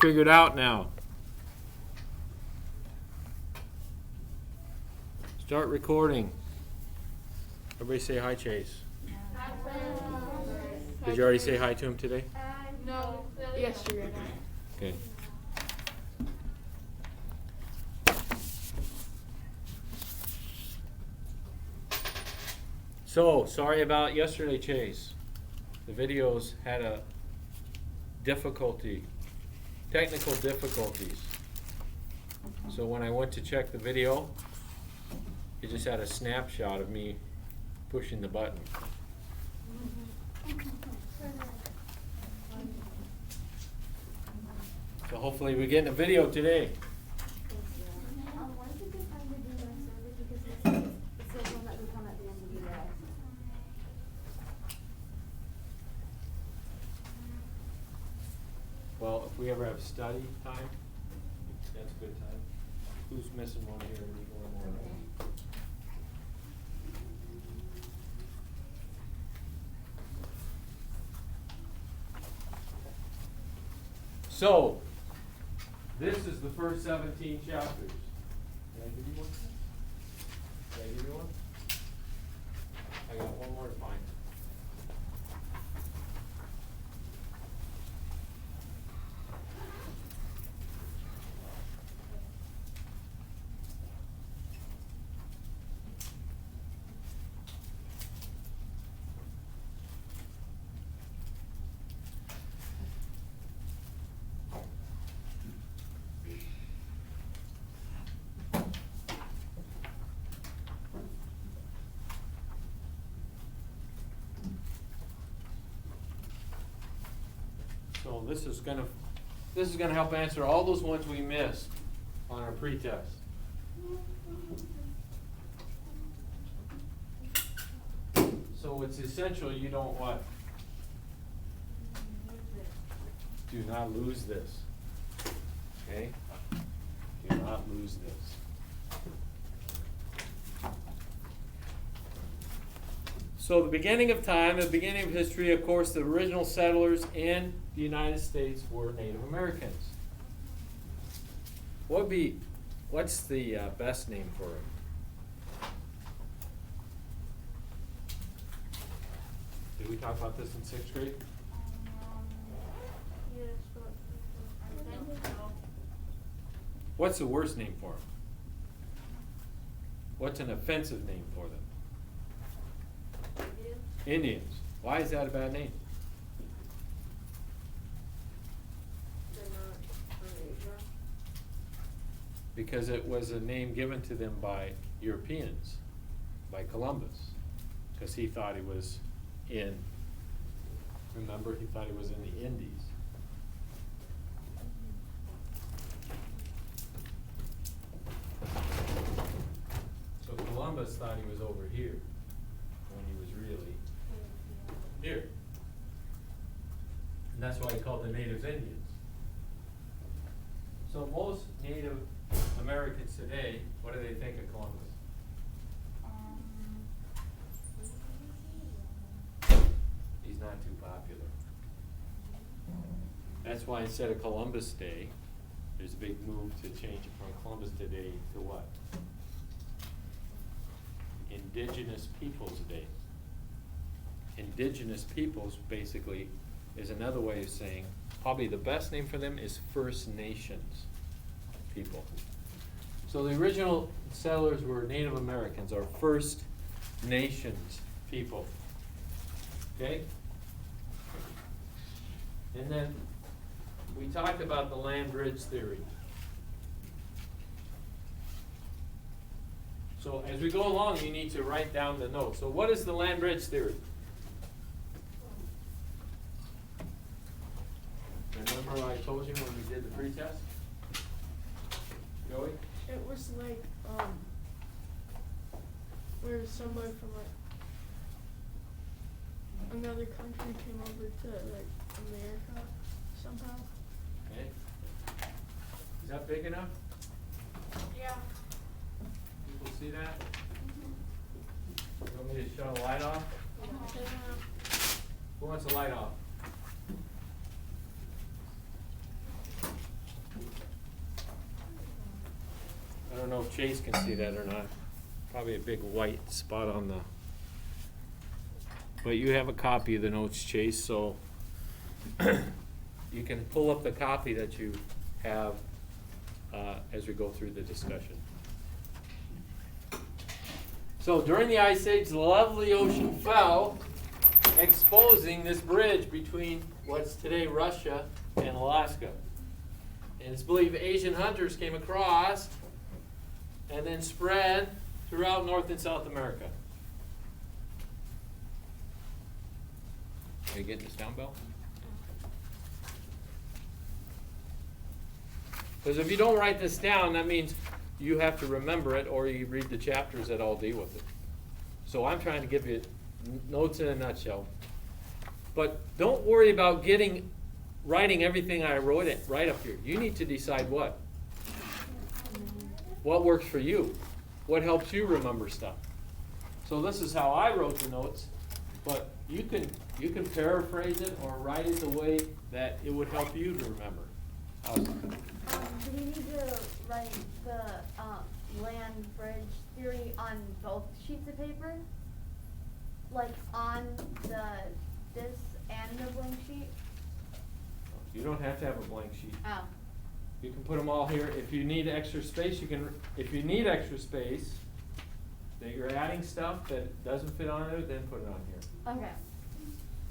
figured out now. Start recording. Everybody say hi, Chase. Did you already say hi to him today? No. Yesterday. Okay. So, sorry about yesterday, Chase. The videos had a technical difficulties. So when I went to check the video, it just had a snapshot of me pushing the button. So hopefully we get in a video today. Why is it good time to do my service? Because it says one that would come at the end of the day. Well, if we ever have study time, that's a good time. Who's missing one here? We go more. So, this is the first 17 chapters. Can I give you one? Can I give you one? I got one more to find. So this is gonna help answer all those ones we missed on our pretest. So it's essential you don't what? Do not lose this. Okay? Do not lose this. So the beginning of time, the beginning of history, of course, the original settlers in the United States were Native Americans. What's the best name for it? Did we talk about this in 6th grade? Yes, but I think so. What's the worst name for them? What's an offensive name for them? Indians. Why is that a bad name? They're not from Asia. Because it was a name given to them by Europeans, by Columbus, because he thought he was in, remember, he thought he was in the Indies. So Columbus thought he was over here when he was really here. And that's why he called the natives Indians. So most Native Americans today, what do they think of Columbus? He's not too popular. That's why instead of Columbus Day, there's a big move to change it from Columbus Day to what? Indigenous Peoples Day. Indigenous peoples basically is another way of saying, probably the best name for them is First Nations people. So the original settlers were Native Americans, or First Nations people. Okay? And then we talked about the land bridge theory. So as we go along, you need to write down the notes. So what is the land bridge theory? Remember I told you when we did the pretest? Joey? It was like, where somebody from like another country came over to like America somehow. Okay. Is that big enough? Yeah. People see that? You want me to shut a light off? Who wants the light off? don't know if Chase can see that or not. Probably a big white spot on the, but you have a copy of the notes, Chase, so you can pull up the copy that you have as we go through the discussion. So during the Ice Age, the lovely ocean fell, exposing this bridge between what's today Russia and Alaska. And it's believed Asian hunters came across and then spread throughout North and South America. Are you getting this down, Bill? Because if you don't write this down, that means you have to remember it, or you read the chapters that all deal with it. So I'm trying to give you notes in a nutshell. But don't worry about writing everything I wrote it right up here. You need to decide what works for you, what helps you remember stuff. So this is how I wrote the notes, but you can paraphrase it or write it the way that it would help you to remember. Do we need to write the land bridge theory on both sheets of paper? Like on this and the blank sheet? You don't have to have a blank sheet. Oh. You can put them all here. If you need extra space, if you need extra space, that you're adding stuff that doesn't fit on it, then put it on here. Okay.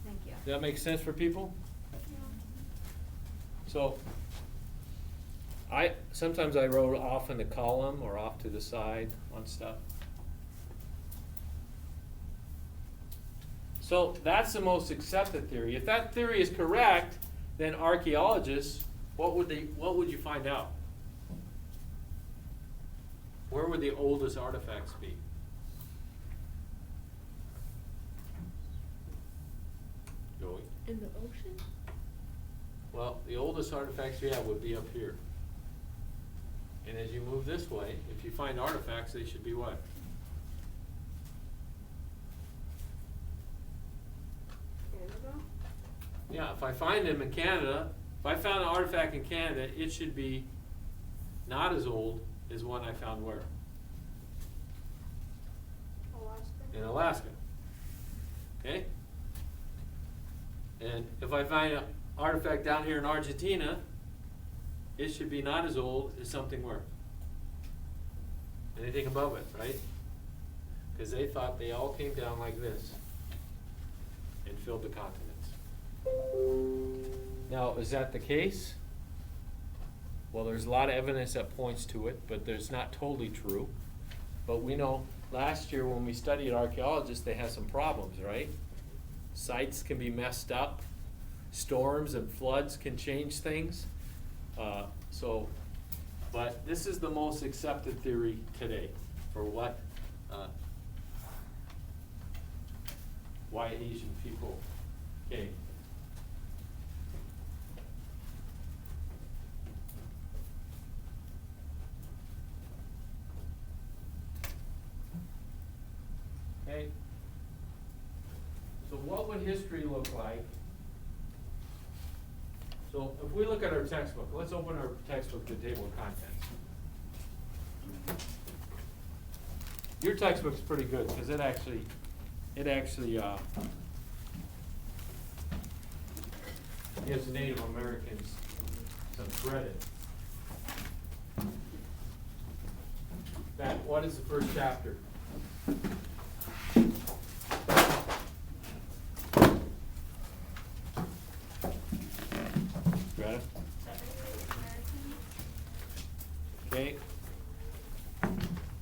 Thank you. Does that make sense for people? So, sometimes I wrote off in the column or off to the side on stuff. So that's the most accepted theory. If that theory is correct, then archaeologists, what would you find out? Where would the oldest artifacts be? Joey? In the ocean? Well, the oldest artifacts you have would be up here. And as you move this way, if you find artifacts, they should be what? Canada? Yeah, if I find them in Canada, if I found an artifact in Canada, it should be not as old as one I found where? Alaska? In Alaska. Okay? And if I find an artifact down here in Argentina, it should be not as old as something where? Anything above it, right? Because they thought they all came down like this and filled the continents. Now, is that the case? Well, there's a lot of evidence that points to it, but there's not totally true. But we know last year when we studied archaeologists, they had some problems, right? Sites can be messed up. Storms and floods can change things. But this is the most accepted theory today for why Asian people came. Okay. So what would history look like? So if we look at our textbook, let's open our textbook to table of contents. Your textbook's pretty good because it actually gives Native Americans some credit. Matt, what is the first chapter? Greta? Okay.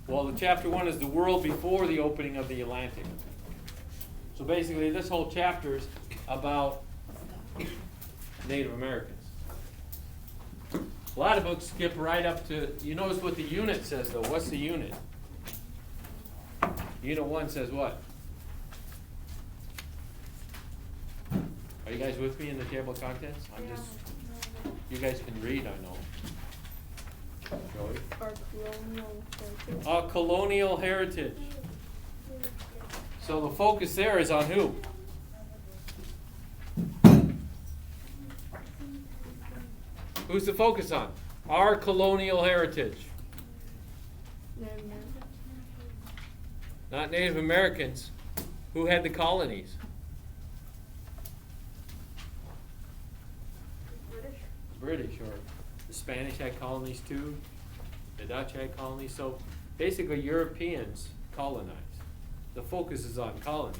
Well, the chapter 1 is the world before the opening of the Atlantic. So basically, this whole chapter is about Native Americans. A lot of books skip right up to, you notice what the unit says though. What's the unit? Unit 1 says what? Are you guys with me in the table of contents? You guys can read, I know. Joey? Our colonial heritage. Colonial heritage. So the focus there is on who? Who's the focus on? Our colonial heritage. Native Americans. Not Native Americans. Who had the colonies? British. British, or the Spanish had colonies too. The Dutch had colonies. So basically Europeans colonized. The focus is on colony.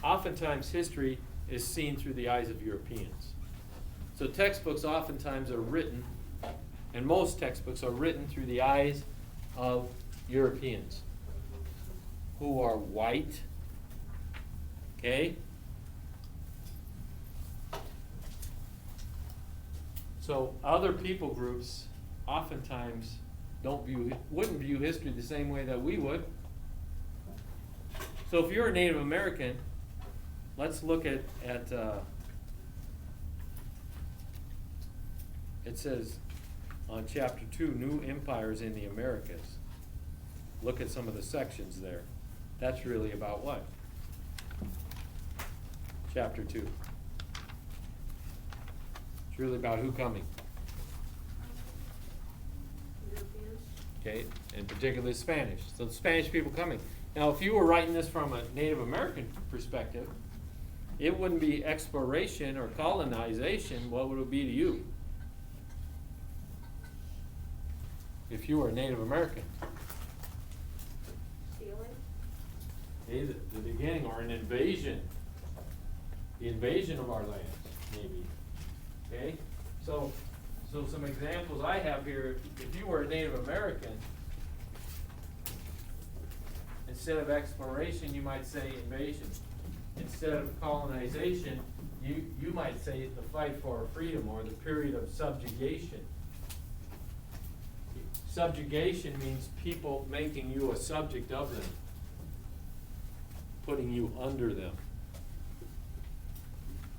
Oftentimes history is seen through the eyes of Europeans. So textbooks oftentimes are written, and most textbooks are written through the eyes of Europeans who are white, okay? So other people groups oftentimes wouldn't view history the same way that we would. So if you're a Native American, let's look at it says on chapter 2, New Empires in the Americas. Look at some of the sections there. That's really about what? Chapter 2. It's really about who coming? Europeans. Okay, and particularly Spanish. So the Spanish people coming. Now, if you were writing this from a Native American perspective, it wouldn't be exploration or colonization. What would it be to you? If you were a Native American? Stealing. Okay, the beginning, or an invasion. The invasion of our lands, maybe. Okay? So some examples I have here, if you were a Native American, instead of exploration, you might say invasion. Instead of colonization, you might say the fight for our freedom, or the period of subjugation. Subjugation means people making you a subject of them, putting you under them.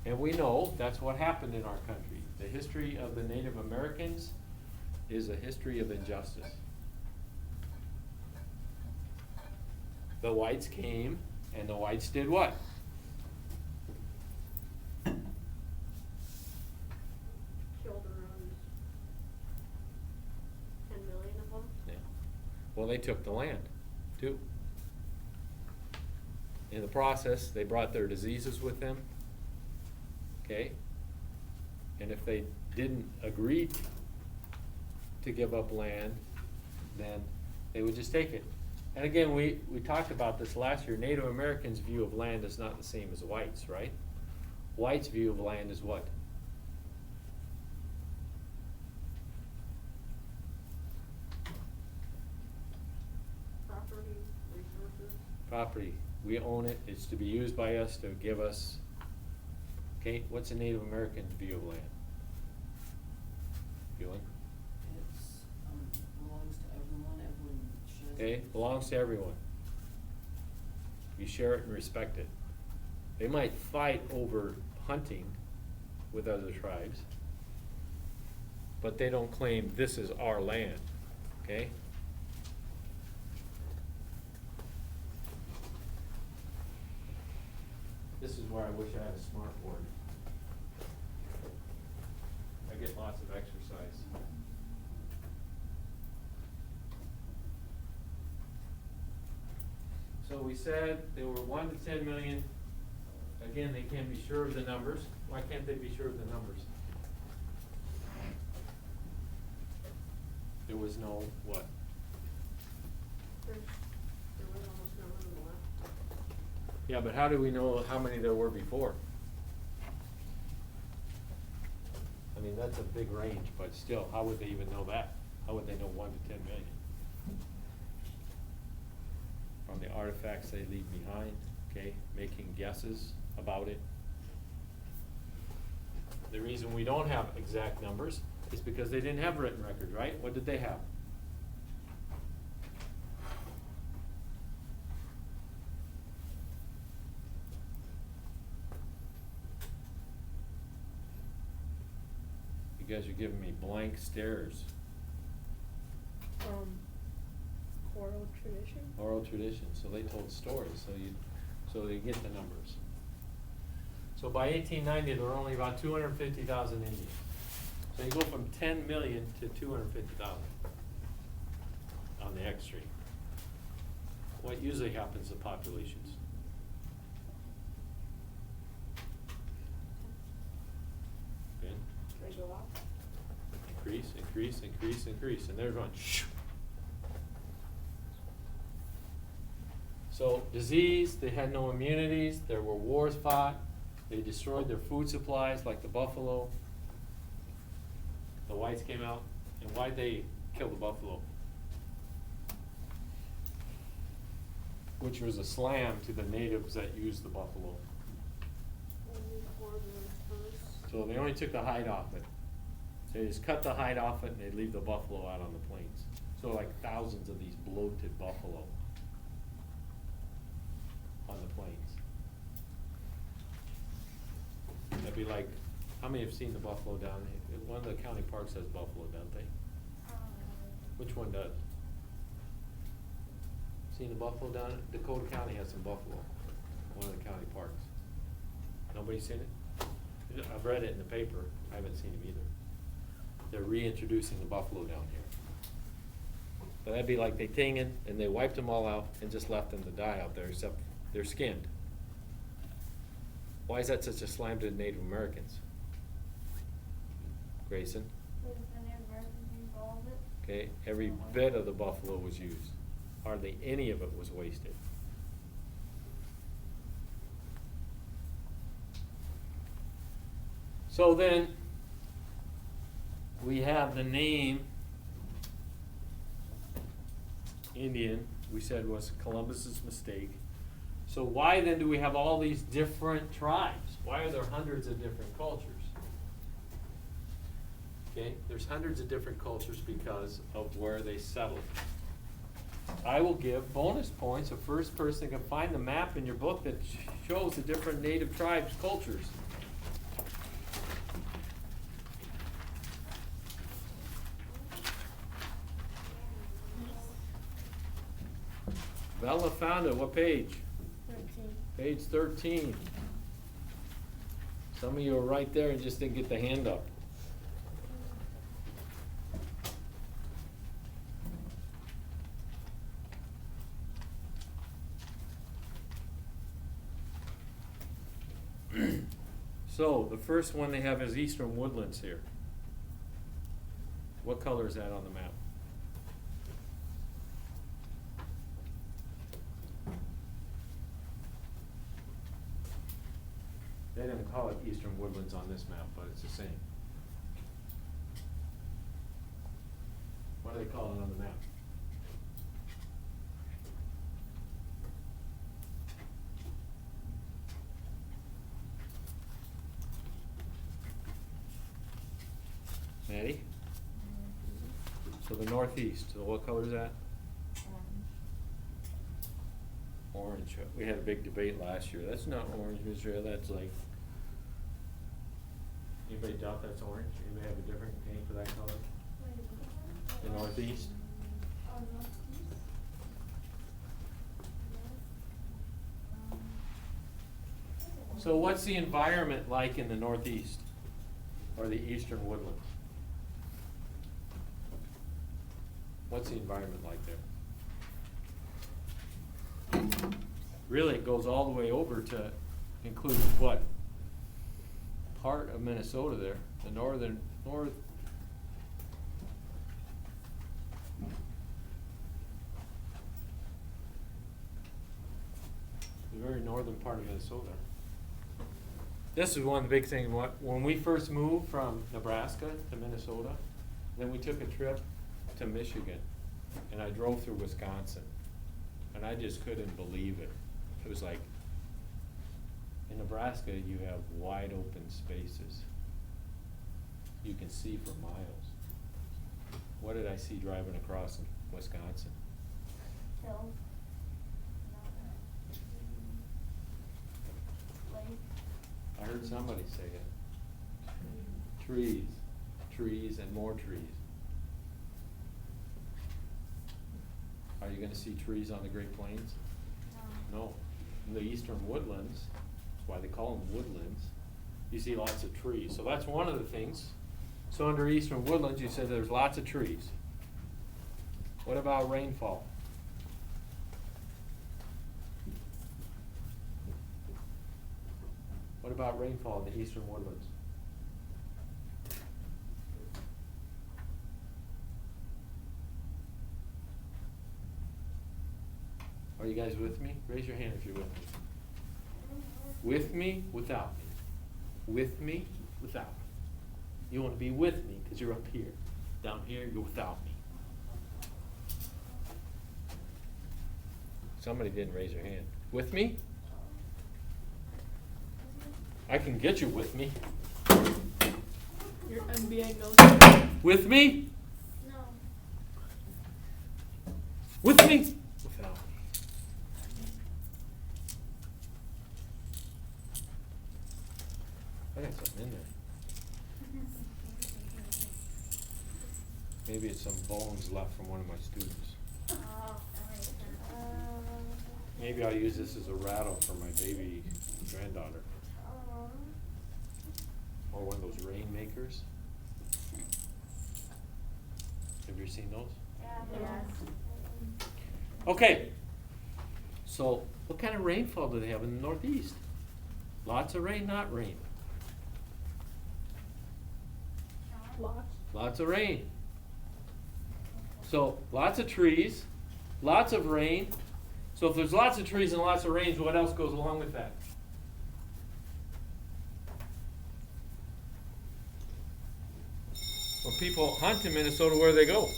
And we know that's what happened in our country. The history of the Native Americans is a history of injustice. The whites came, and the whites did what? Killed around 10 million of them. Yeah. Well, they took the land, too. In the process, they brought their diseases with them. Okay? And if they didn't agree to give up land, then they would just take it. And again, we talked about this last year. Native Americans' view of land is not the same as whites, right? Whites' view of land is what? Property, resources. Property. We own it. It's to be used by us to give us. Okay, what's a Native American view of land? Feeling? It's, belongs to everyone, everyone shares. Okay, it. belongs to everyone. You share it and respect it. They might fight over hunting with other tribes, but they don't claim this is our land, okay? This is where I wish I had a smart board. I get lots of exercise. So we said they were 1 to 10 million. Again, they can't be sure of the numbers. Why can't they be sure of the numbers? There was no what? There was almost none of them left. Yeah, but how do we know how many there were before? I mean, that's a big range, but still, how would they even know that? How would they know 1 to 10 million? From the artifacts they leave behind, okay, making guesses about it. The reason we don't have exact numbers is because they didn't have written records, right? What did they have? You guys are giving me blank stares. Oral tradition. Oral tradition, so they told stories, so you get the numbers. So by 1890, there were only about 250,000 Indians. So you go from 10 million to 250,000. on the extreme. What usually happens to populations? Ben? They go up. Increase, increase, increase, increase, and they're going shoo. So disease, they had no immunities, there were wars fought, they destroyed their food supplies like the buffalo. The whites came out, and why'd they kill the buffalo? Which was a slam to the natives that used the buffalo. So they only took the hide off it. They just cut the hide off it and they'd leave the buffalo out on the plains. So like thousands of these bloated buffalo on the plains. That'd be like, how many have seen the buffalo down there? One of the county parks has buffalo, don't they? Which one does? Seen the buffalo down at Dakota County has some buffalo, one of the county parks. Nobody seen it? I've read it in the paper, I haven't seen them either. They're reintroducing the buffalo down here. But that'd be like they tinged and they wiped them all out and just left them to die out there, except they're skinned. Why is that such a slam to the Native Americans? Grayson? Because the Native Americans used all of it. Okay, every bit of the buffalo was used. Hardly any of it was wasted. So then, we have the name Indian, we said was Columbus's mistake. So why then do we have all these different tribes? Why are there hundreds of different cultures? Okay, there's hundreds of different cultures because of where they settled. I will give bonus points if first person can find the map in your book that shows the different native tribes' cultures. Bella found it. What page? 13. Page 13. Some of you are right there and just didn't get the hand up. So, the first one they have is Eastern Woodlands here. What color is that on the map? They didn't call it Eastern Woodlands on this map, but it's the same. What do they call it on the map? Maddie? So the northeast, so what color is that? Orange. We had a big debate last year. That's not orange, Israel, that's like, anybody doubt that's orange? Anybody have a different name for that color? The northeast? So what's the environment like in the northeast or the eastern woodlands? What's the environment like there? Really, it goes all the way over to include what? Part of Minnesota there, the north. The very northern part of Minnesota. This is one of the big things. When we first moved from Nebraska to Minnesota, then we took a trip to Michigan, and I drove through Wisconsin, and I just couldn't believe it. It was like, in Nebraska, you have wide open spaces. You can see for miles. What did I see driving across in Wisconsin? Hills. Lake. I heard somebody say it. Trees, trees and more trees. Are you gonna see trees on the Great Plains? No. In the eastern woodlands, that's why they call them woodlands, you see lots of trees. So that's one of the things. So under eastern woodlands, you said there's lots of trees. What about rainfall? What about rainfall in the eastern woodlands? Are you guys with me? Raise your hand if you're with me. With me, without me. With me, without me. You want to be with me because you're up here. Down here, you're without me. Somebody didn't raise their hand. With me? I can get you with me. Your NBA goes. With me? No. With me? Without me. I got something in there. Maybe it's some bones left from one of my students. Maybe I'll use this as a rattle for my baby granddaughter. Or one of those rainmakers. Have you seen those? Yes. Okay. So, what kind of rainfall do they have in the Northeast? Lots of rain, not rain? Lots. Lots of rain. So, lots of trees, lots of rain. So if there's lots of trees and lots of rain, what else goes along with that? When people hunt in Minnesota, where do they go?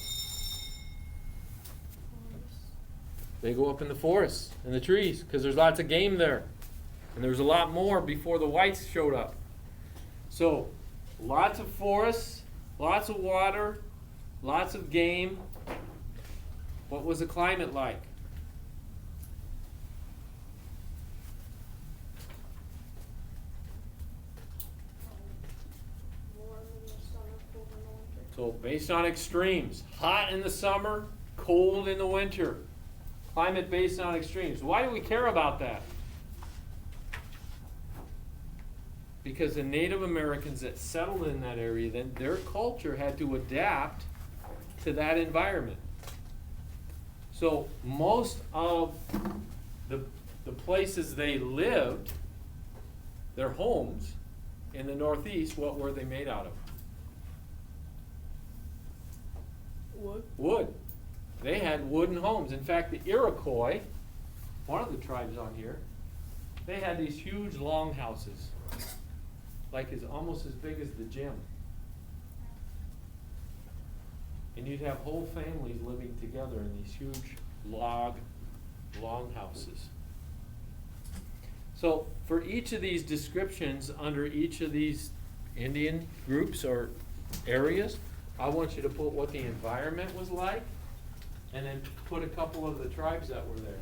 They go up in the forests and the trees because there's lots of game there. And there was a lot more before the whites showed up. So, lots of forests, lots of water, lots of game. What was the climate like? Warm in the summer, cold in the winter. So based on extremes, hot in the summer, cold in the winter. Climate based on extremes. Why do we care about that? Because the Native Americans that settled in that area, then their culture had to adapt to that environment. So most of the places they lived, their homes in the Northeast, what were they made out of? Wood. Wood. They had wooden homes. In fact, the Iroquois, one of the tribes on here, they had these huge long houses, like almost as big as the gym. And you'd have whole families living together in these huge log long houses. So for each of these descriptions under each of these Indian groups or areas, I want you to put what the environment was like, and then put a couple of the tribes that were there.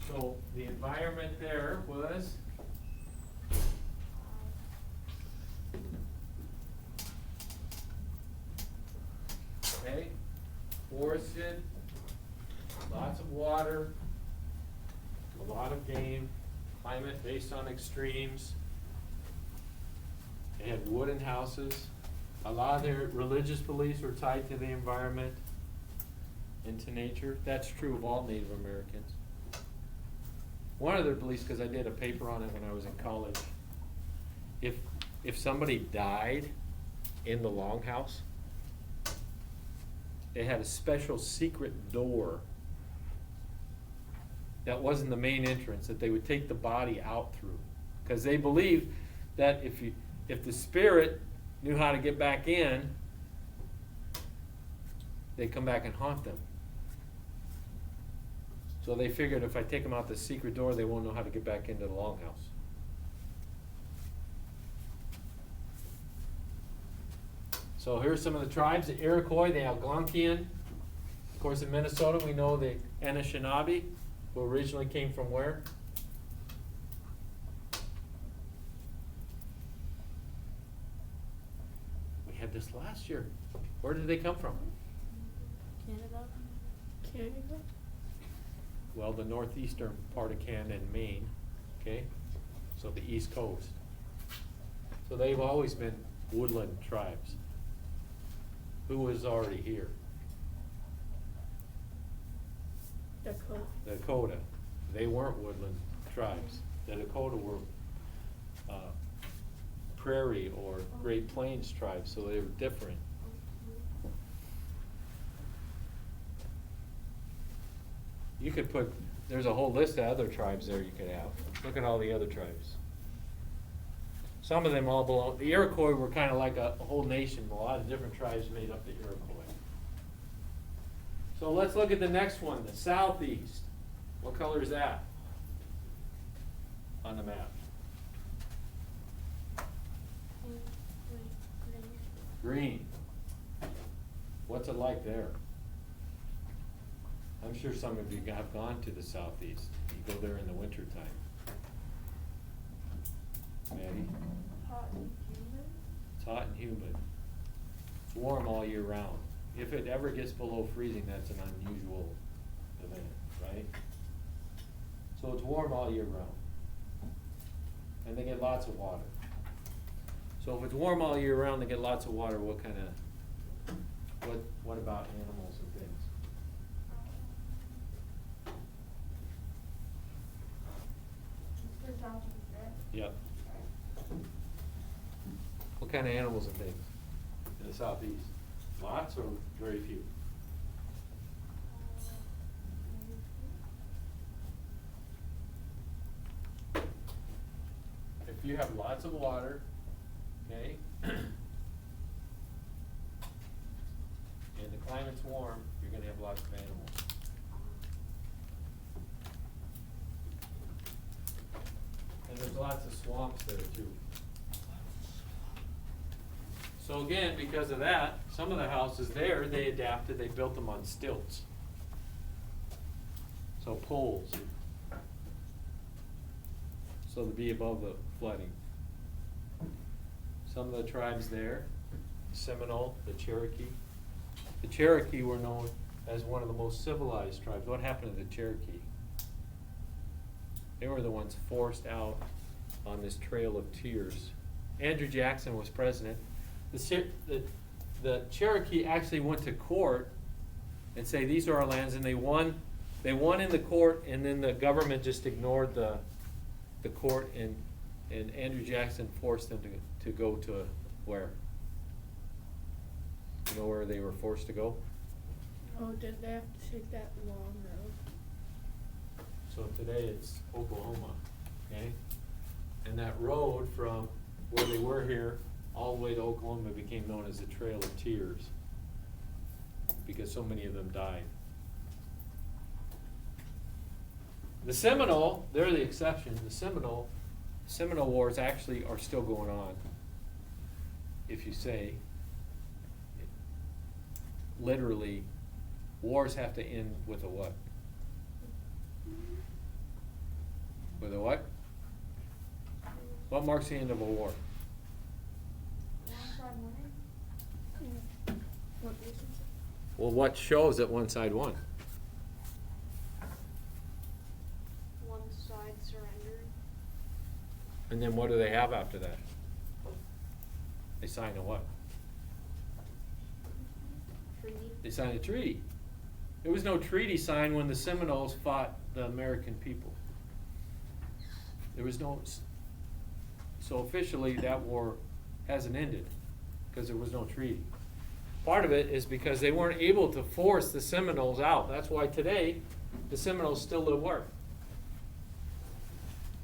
So the environment there was okay, forested, lots of water, a lot of game, climate based on extremes. They had wooden houses. A lot of their religious beliefs were tied to the environment and to nature. That's true of all Native Americans. One of their beliefs, because I did a paper on it when I was in college, if somebody died in the longhouse, they had a special secret door that wasn't the main entrance that they would take the body out through, because they believed that if the spirit knew how to get back in, they'd come back and haunt them. So they figured if I take them out the secret door, they won't know how to get back into the longhouse. So here's some of the tribes: the Iroquois, the Algonquian. Of course, in Minnesota, we know the Anishinaabe, who originally came from where? We had this last year. Where did they come from? Canada. Canada. Well, the northeastern part of Canada and Maine, okay? So the East Coast. So they've always been woodland tribes. who was already here? Dakota. Dakota. They weren't woodland tribes. The Dakota were prairie or Great Plains tribes, so they were different. You could put, there's a whole list of other tribes there you could have. Look at all the other tribes. Some of them all belong, the Iroquois were kind of like a whole nation, a lot of different tribes made up the Iroquois. So let's look at the next one, the southeast. What color is that on the map? Green. What's it like there? I'm sure some of you have gone to the southeast. You go there in the winter time. Maddie? Hot and humid. It's hot and humid. It's warm all year round. If it ever gets below freezing, that's an unusual event, right? So it's warm all year round. And they get lots of water. So if it's warm all year round, they get lots of water, what kind of, what about animals and things? Yep. What kind of animals and things in the southeast? Lots or very few? If you have lots of water, okay, and the climate's warm, you're gonna have lots of animals. And there's lots of swamps there too. So again, because of that, some of the houses there, they adapted, they built them on stilts. So poles. So to be above the flooding. Some of the tribes there, the Seminole, the Cherokee. The Cherokee were known as one of the most civilized tribes. What happened to the Cherokee? They were the ones forced out on this Trail of Tears. Andrew Jackson was president. The Cherokee actually went to court and say these are our lands, and they won in the court, and then the government just ignored the court, and Andrew Jackson forced them to go to where? You know where they were forced to go? Oh, did they have to take that long road? So today it's Oklahoma, okay? And that road from where they were here all the way to Oklahoma became known as the Trail of Tears because so many of them died. The Seminole, they're the exception. The Seminole Wars actually are still going on. If you say, literally, wars have to end with a what? With a what? What marks the end of a war? What reasons? Well, what shows that one side won? One side surrendered. And then what do they have after that? They sign a what? Treaty. They signed a treaty. There was no treaty signed when the Seminoles fought the American people. There was no, so officially that war hasn't ended because there was no treaty. Part of it is because they weren't able to force the Seminoles out. That's why today the Seminoles still live where?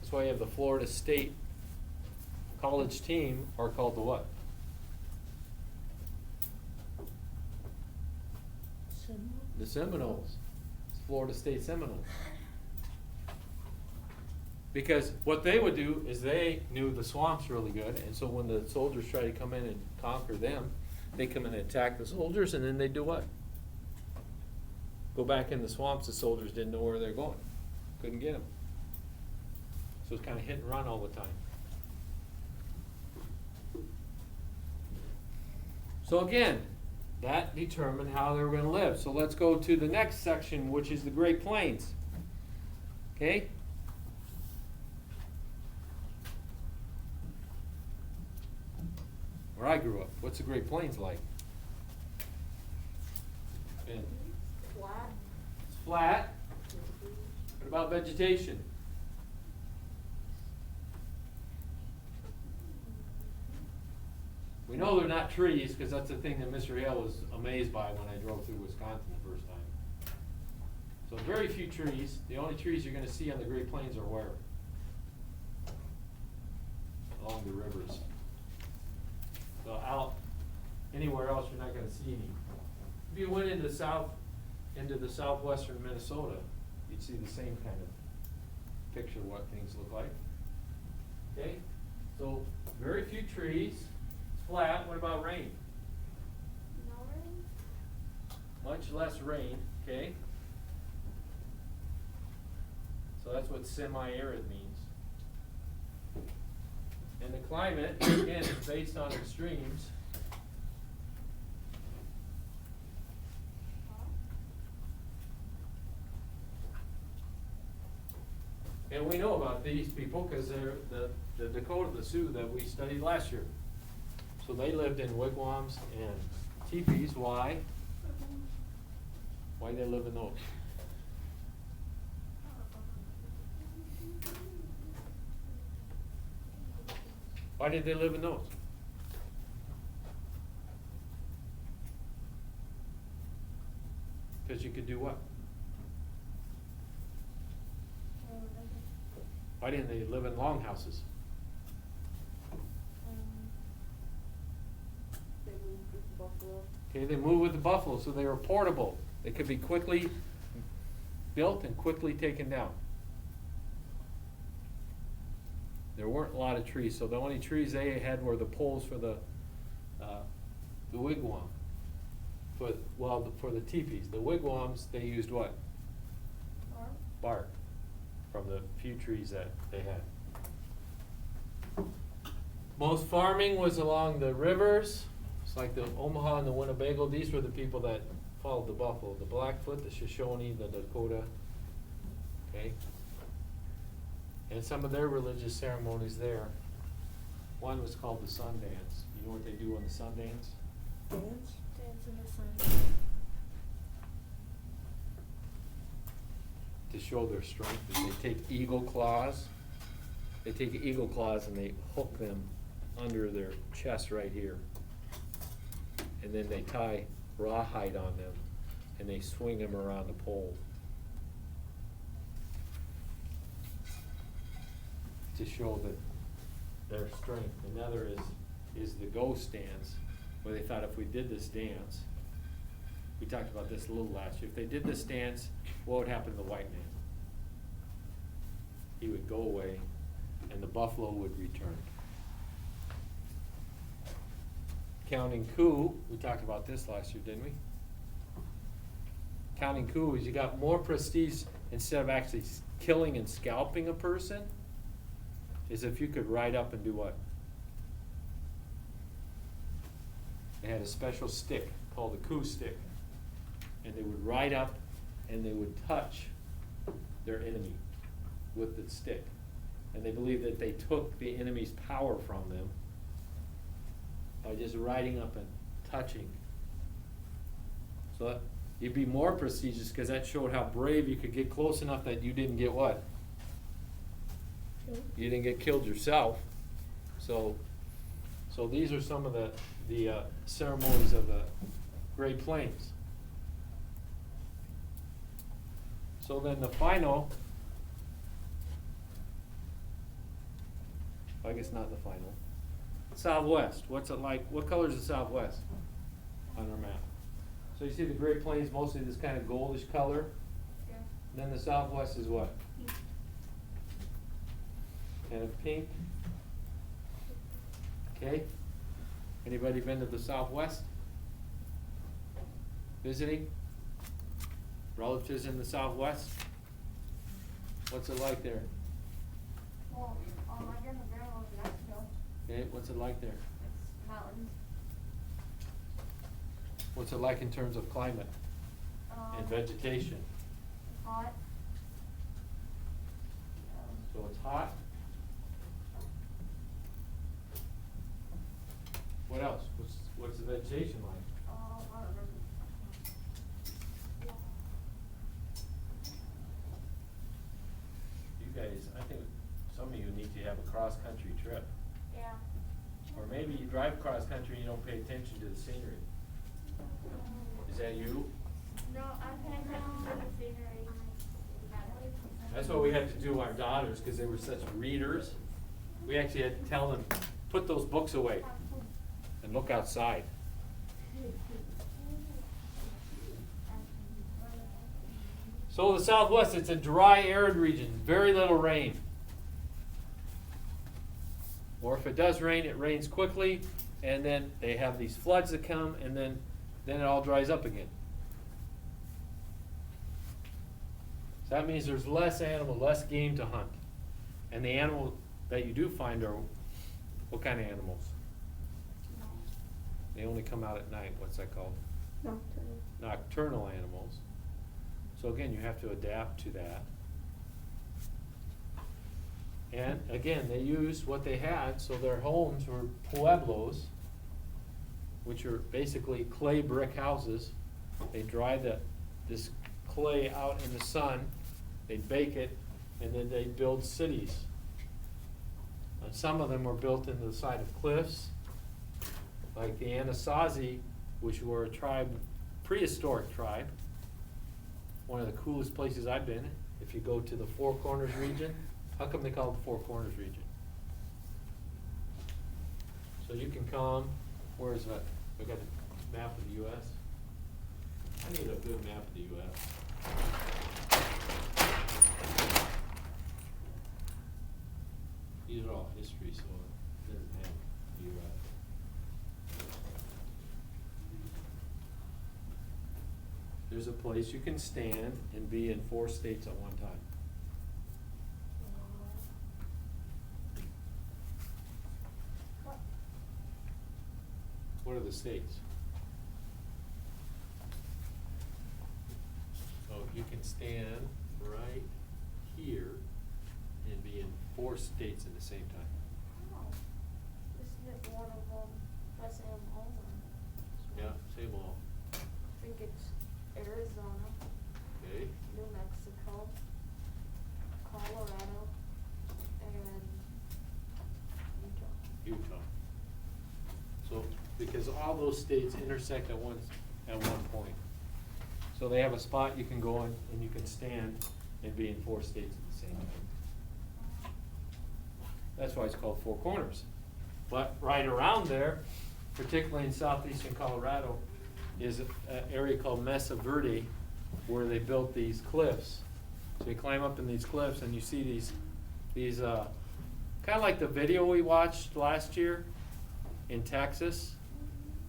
That's why you have the Florida State college team are called the what? The Seminoles. It's Florida State Seminoles. Because what they would do is they knew the swamps really good, and so when the soldiers try to come in and conquer them, they come in and attack the soldiers, and then they do what? Go back in the swamps. The soldiers didn't know where they're going. Couldn't get them. So it's kind of hit and run all the time. So again, that determined how they were going to live. So let's go to the next section, which is the Great Plains. Okay? Where I grew up. What's the Great Plains like? And Flat. it's flat. What about vegetation? We know they're not trees, because that's the thing that Mr. Hale was amazed by when I drove through Wisconsin the first time. So very few trees. The only trees you're gonna see on the Great Plains are where? Along the rivers. So out, anywhere else, you're not gonna see any. If you went into the southwestern Minnesota, you'd see the same kind of picture of what things look like. Okay, so very few trees, it's flat. What about rain? No rain? Much less rain, okay? So that's what semi-arid means. And the climate, again, is based on extremes. And we know about these people because they're the Dakota, the Sioux that we studied last year. So they lived in wigwams and teepees. Why? Why they live in those? Why did they live in those? Because you could do what? Why didn't they live in longhouses? They moved with buffalo. Okay, they moved with the buffalo, so they were portable. They could be quickly built and quickly taken down. There weren't a lot of trees, so the only trees they had were the poles for the wigwam. For the teepees. The wigwams, they used what? Bark from the few trees that they had. Most farming was along the rivers. It's like the Omaha and the Winnebago. These were the people that followed the buffalo. The Blackfoot, the Shoshone, the Dakota. Okay? And some of their religious ceremonies there. One was called the sun dance. You know what they do on the sun dance? Dance? Dance in the sun. To show their strength, is they take eagle claws. They take eagle claws and they hook them under their chest right here. And then they tie rawhide on them and they swing them around the pole. To show that their strength. Another is the ghost dance, where they thought if we did this dance, we talked about this a little last year, if they did this dance, what would happen to the white man? He would go away and the buffalo would return. Counting coup, we talked about this last year, didn't we? Counting coup is you got more prestige instead of actually killing and scalping a person, is if you could ride up and do what? They had a special stick called the coup stick. And they would ride up and they would touch their enemy with the stick. And they believed that they took the enemy's power from them by just riding up and touching. So that you'd be more prestigious because that showed how brave you could get close enough that you didn't get what? You didn't get killed yourself. So these are some of the ceremonies of the Great Plains. So then the final, I guess not the final, Southwest. What's it like? What color is the Southwest on our map? So you see the Great Plains, mostly this kind of goldish color. Yeah. Then the Southwest is what? Kind of pink. Okay. Anybody been to the Southwest? Visiting? Relatives in the Southwest? What's it like there? Well, my grandma was in Mexico. Okay, what's it like there? It's mountains. What's it like in terms of climate and vegetation? Hot. So it's hot. What else? What's the vegetation like? I don't remember. drive cross country and you don't pay attention to the scenery. Is that you? No, I'm paying attention to the scenery. That's what we had to do our daughters, because they were such readers. We actually had to tell them, put those books away and look outside. So the Southwest, it's a dry, arid region, very little rain. Or if it does rain, it rains quickly, and then they have these floods that come, and then it all dries up again. So that means there's less animal, less game to hunt. And the animal that you do find are, what kind of animals? They only come out at night. What's that called? Nocturnal. Nocturnal animals. So again, you have to adapt to that. And again, they used what they had, so their homes were pueblos, which are basically clay brick houses. They dry this clay out in the sun, they'd bake it, and then they'd build cities. And some of them were built into the side of cliffs, like the Anasazi, which were a tribe, prehistoric tribe. One of the coolest places I've been. If you go to the Four Corners region, how come they call it the Four Corners region? So you can come, where is that? I got a map of the US. I need a good map of the US. These are all history, so it doesn't have the US. There's a place you can stand and be in 4 states at one time. What are the states? So you can stand right here and be in 4 states at the same time. Oh, isn't it one of them? That's Oklahoma. Yeah, same all. I think it's Arizona, Okay. New Mexico, Colorado, and Utah. Utah. So, because all those states intersect at one point. So they have a spot you can go in and you can stand and be in 4 states at the same time. That's why it's called Four Corners. But right around there, particularly in southeastern Colorado, is an area called Mesa Verde, where they built these cliffs. So you climb up in these cliffs and you see these kind of like the video we watched last year in Texas,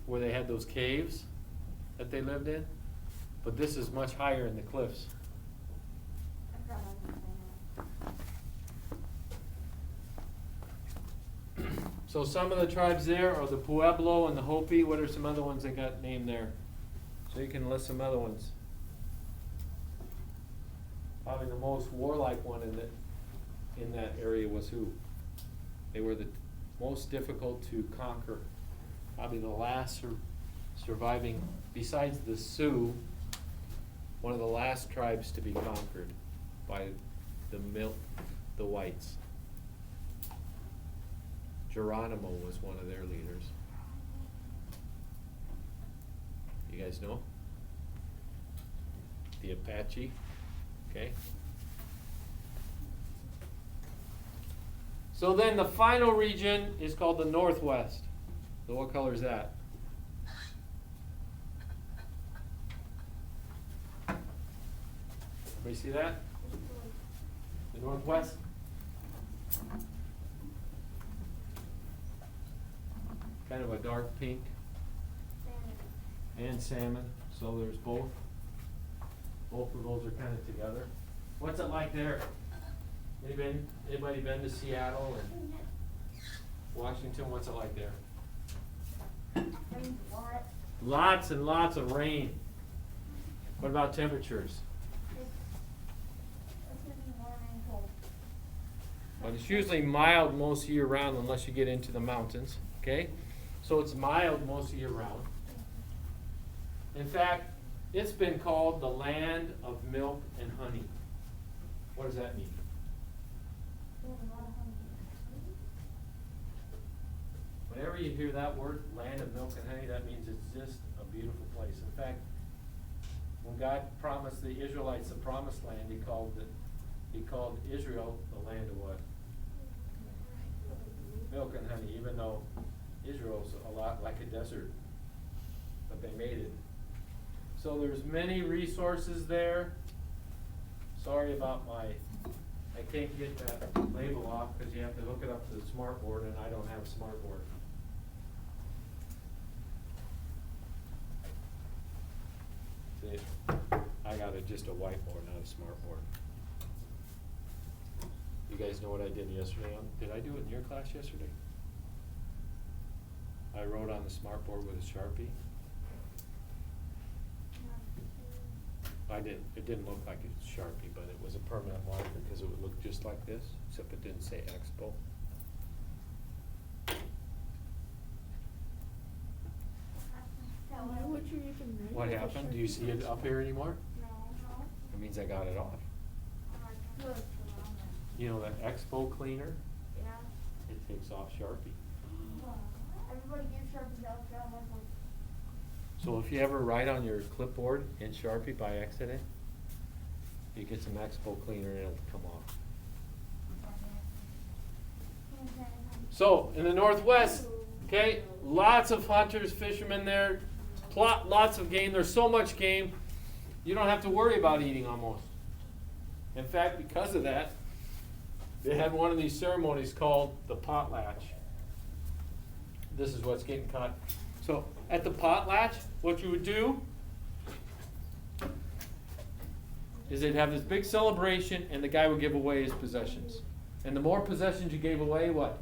where they had those caves that they lived in. But this is much higher in the cliffs. I forgot how to say that. So some of the tribes there are the Pueblo and the Hopi. What are some other ones that got named there? So you can list some other ones. Probably the most warlike one in that area was who? They were the most difficult to conquer. Probably the last surviving, besides the Sioux, one of the last tribes to be conquered by the whites. Geronimo was one of their leaders. You guys know? The Apache, okay? So then the final region is called the Northwest. So what color is that? Everybody see that? The Northwest? Kind of a dark pink. And salmon, so there's both. Both of those are kind of together. What's it like there? Anybody been to Seattle and Washington? What's it like there? Lots and lots of rain. What about temperatures? But it's usually mild most year round unless you get into the mountains, okay? So it's mild most year round. In fact, it's been called the land of milk and honey. What does that mean? whenever you hear that word, land of milk and honey, that means it's just a beautiful place. In fact, when God promised the Israelites the promised land, he called Israel the land of what? Milk and honey, even though Israel's a lot like a desert, but they made it. So there's many resources there. Sorry about I can't get that label off because you have to hook it up to the smart board, and I don't have a smart board. See, I got just a whiteboard, not a smart board. You guys know what I did yesterday? Did I do it in your class yesterday? I wrote on the smart board with a Sharpie. It didn't look like a Sharpie, but it was a permanent marker because it would look just like this, except it didn't say Expo. Why would you even write What with a happened? Do you see it up here anymore? No. It means I got it off. You know that Expo cleaner? Yeah. It takes off Sharpie. Everybody gives Sharpies out, yeah, one. So if you ever write on your clipboard in Sharpie by accident, you get some Expo cleaner and it'll come off. So in the Northwest, okay, lots of hunters, fishermen there, lots of game. There's so much game, you don't have to worry about eating almost. In fact, because of that, they had one of these ceremonies called the Potlatch. This is what's getting caught. So at the Potlatch, what you would do is they'd have this big celebration and the guy would give away his possessions. And the more possessions you gave away, what?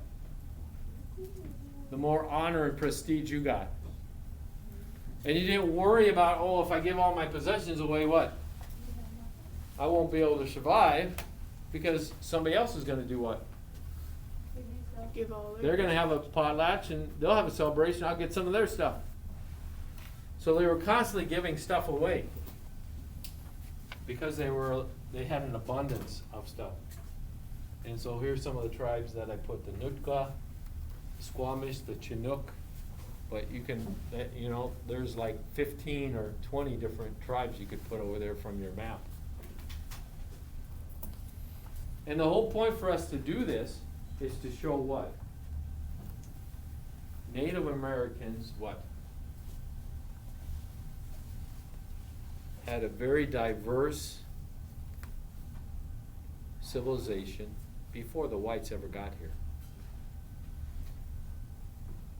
The more honor and prestige you got. And you didn't worry about, oh, if I give all my possessions away, what? I won't be able to survive because somebody else is going to do what? Give all their They're going to have a potlatch and they'll have a celebration. I'll get some of their stuff. So they were constantly giving stuff away because they had an abundance of stuff. And so here's some of the tribes that I put: the Nootka, the Squamish, the Chinook. But you can, there's like 15 or 20 different tribes you could put over there from your map. And the whole point for us to do this is to show what? Native Americans, what? Had a very diverse civilization before the whites ever got here.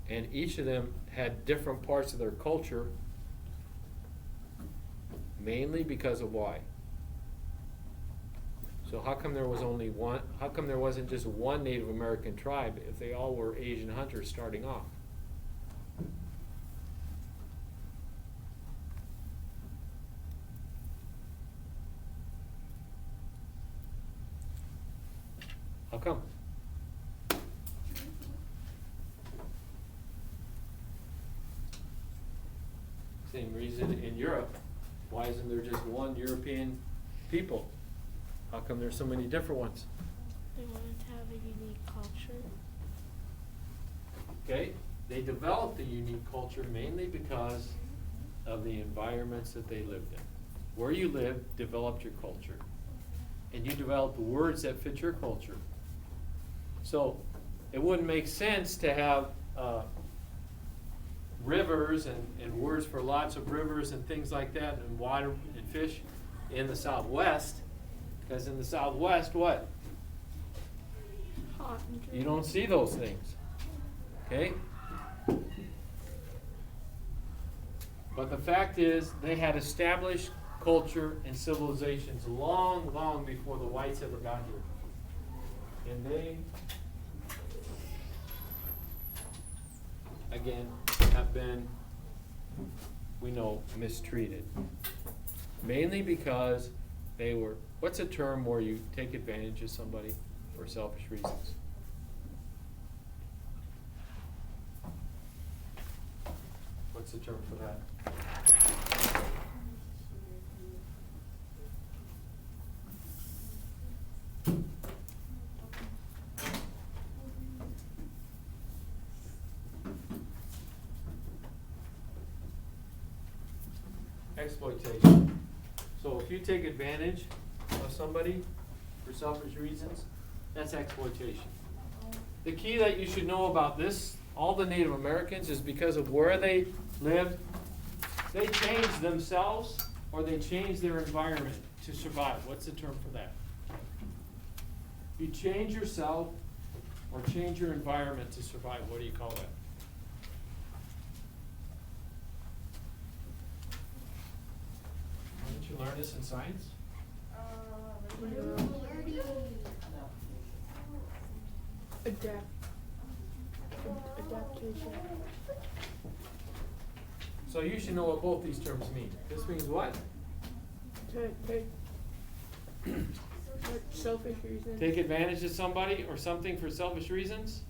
And each of them had different parts of their culture, mainly because of why? So how come there was only one? How come there wasn't just one Native American tribe if they all were Asian hunters starting off? How come? Same reason in Europe. Why isn't there just one European people? How come there's so many different ones? They wanted to have a unique culture. Okay, they developed a unique culture mainly because of the environments that they lived in. Where you lived developed your culture. And you developed words that fit your culture. So it wouldn't make sense to have rivers and words for lots of rivers and things like that, and water and fish in the Southwest. Because in the Southwest, what? Hot and dry. You don't see those things. Okay? But the fact is, they had established culture and civilizations long, long before the whites ever got here. And they, again, have been, we know, mistreated. Mainly because they were, what's a term where you take advantage of somebody for selfish reasons? What's the term for that? Exploitation. So if you take advantage of somebody for selfish reasons, that's exploitation. The key that you should know about this, all the Native Americans, is because of where they lived, they changed themselves or they changed their environment to survive. What's the term for that? You change yourself or change your environment to survive. What do you call that? Why didn't you learn this in science? Adaptation. So you should know what both these terms mean. This means what? Take selfish reasons. Take advantage of somebody or something for selfish reasons?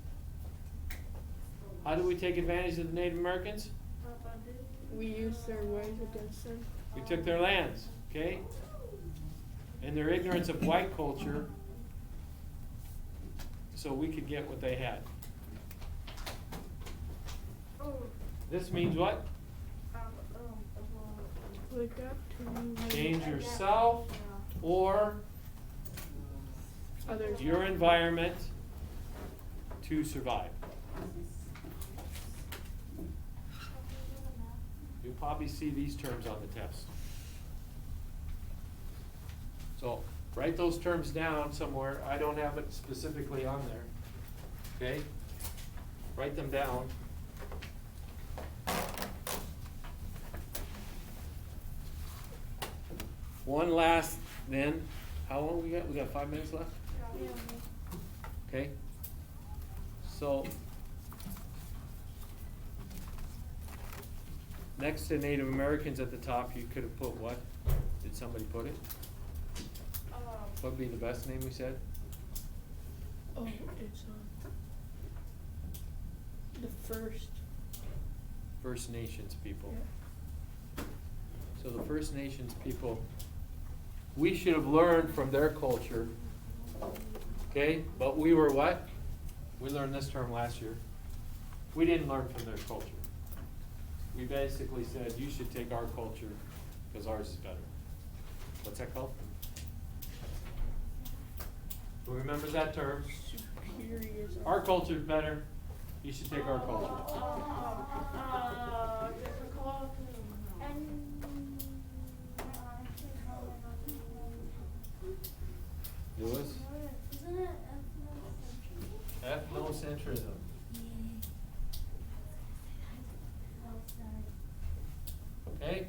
How do we take advantage of the Native Americans? We use their ways against them. We took their lands, okay? And their ignorance of white culture, so we could get what they had. This means what? Adapt to Change yourself or others. your environment to survive. You'll probably see these terms on the test. So write those terms down somewhere. I don't have it specifically on there. Okay? Write them down. One last then. How long we got? We got 5 minutes left? Okay. So next to Native Americans at the top, you could have put what? Did somebody put it? What would be the best name we said? Oh, it's the first. First Nations people. Yeah. So the First Nations people, we should have learned from their culture, okay? But we were what? We learned this term last year. We didn't learn from their culture. We basically said, you should take our culture because ours is better. What's that called? Who remembers that term? Superiorism. Our culture is better. You should take our culture. Lewis? Isn't it Ethnocentrism. Okay?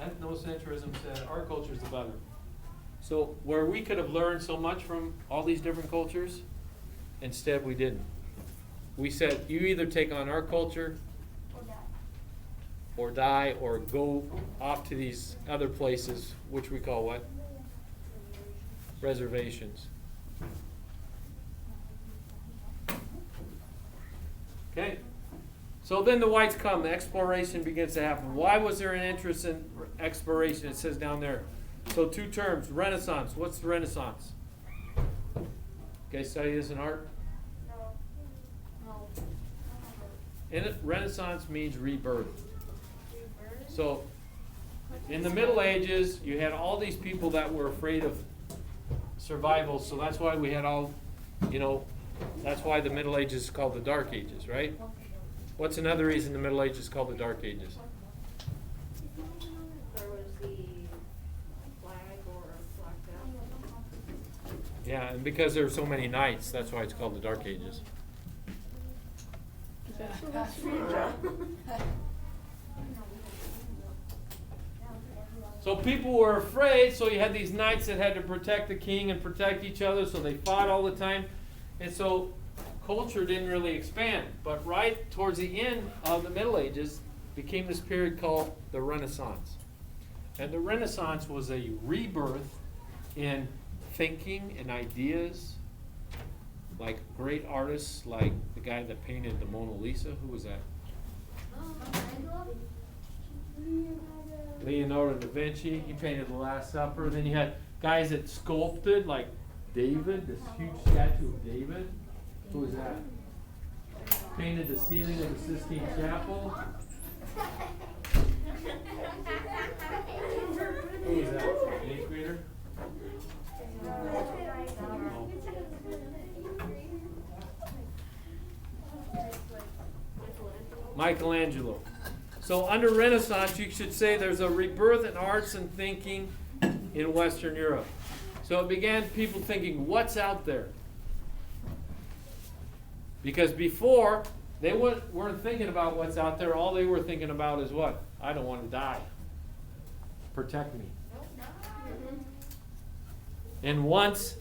Ethnocentrism said our culture is the better. So where we could have learned so much from all these different cultures, instead we didn't. We said, you either take on our culture or die or go off to these other places, which we call what? Reservations. Okay? So then the whites come, the exploration begins to happen. Why was there an interest in exploration? It says down there. So 2 terms, Renaissance. What's the Renaissance? Okay, study this in art. In it, Renaissance means rebirth. So in the Middle Ages, you had all these people that were afraid of survival, so that's why we had all, that's why the Middle Ages is called the Dark Ages, right? What's another reason the Middle Ages is called the Dark Ages? There was the flag or black death. Yeah, and because there were so many knights, that's why it's called the Dark Ages. That's for you, Joe. So people were afraid, so you had these knights that had to protect the king and protect each other, so they fought all the time. And so culture didn't really expand. But right towards the end of the Middle Ages became this period called the Renaissance. And the Renaissance was a rebirth in thinking and ideas, like great artists like the guy that painted the Mona Lisa. Who was that? Leonardo da Vinci. He painted the Last Supper. Then you had guys that sculpted, like David, this huge statue of David. Who was that? Painted the ceiling of the Sistine Chapel. Michelangelo. So under Renaissance, you should say there's a rebirth in arts and thinking in Western Europe. So it began people thinking, what's out there? Because before, they weren't thinking about what's out there. All they were thinking about is what? I don't want to die. Protect me. And once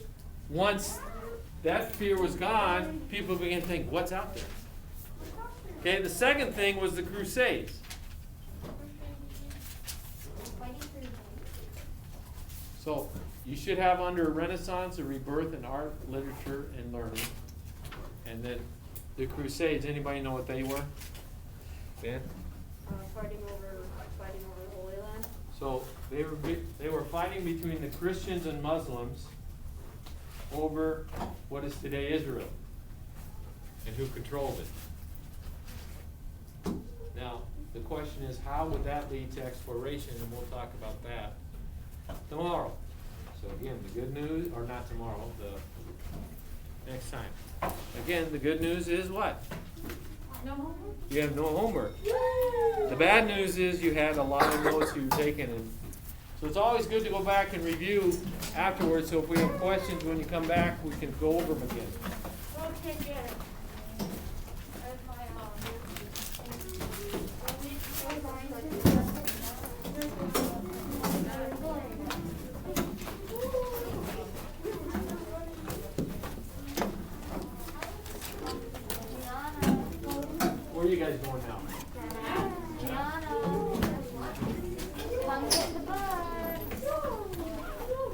that fear was gone, people began to think, what's out there? Okay, the second thing was the Crusades. So you should have under Renaissance a rebirth in art, literature, and learning. And then the Crusades, anybody know what they were? Dan? Fighting over the Holy Land. So they were fighting between the Christians and Muslims over what is today Israel and who controlled it. Now, the question is, how would that lead to exploration? And we'll talk about that tomorrow. So again, the good news, or not tomorrow, the next time. Again, the good news is what? No homework? You have no homework. The bad news is you had a lot of notes you've taken, and so it's always good to go back and review afterwards. So if we have questions when you come back, we can go over them again. Okay, good. Where's my, Where are you guys going now? Gianna, come get the bus.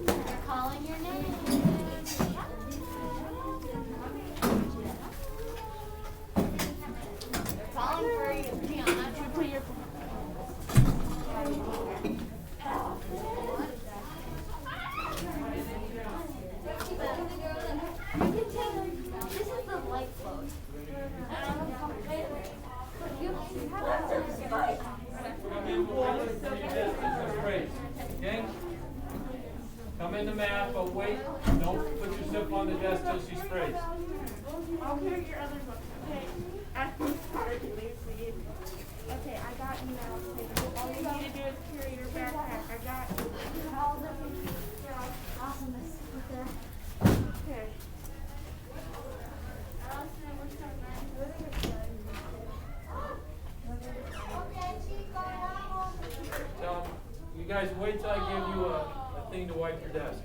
They're calling your name. They're calling for you, Gianna. Put your this is the light float. Okay? Come into math, but wait. Don't put yourself on the desk till she's phrased. I'll carry your other book. Okay. After you start, please. Okay, I got you now. All you need to do is carry your backpack. I got you. Awesomeness with that. Okay. So, you guys wait till I give you a thing to wipe your desk.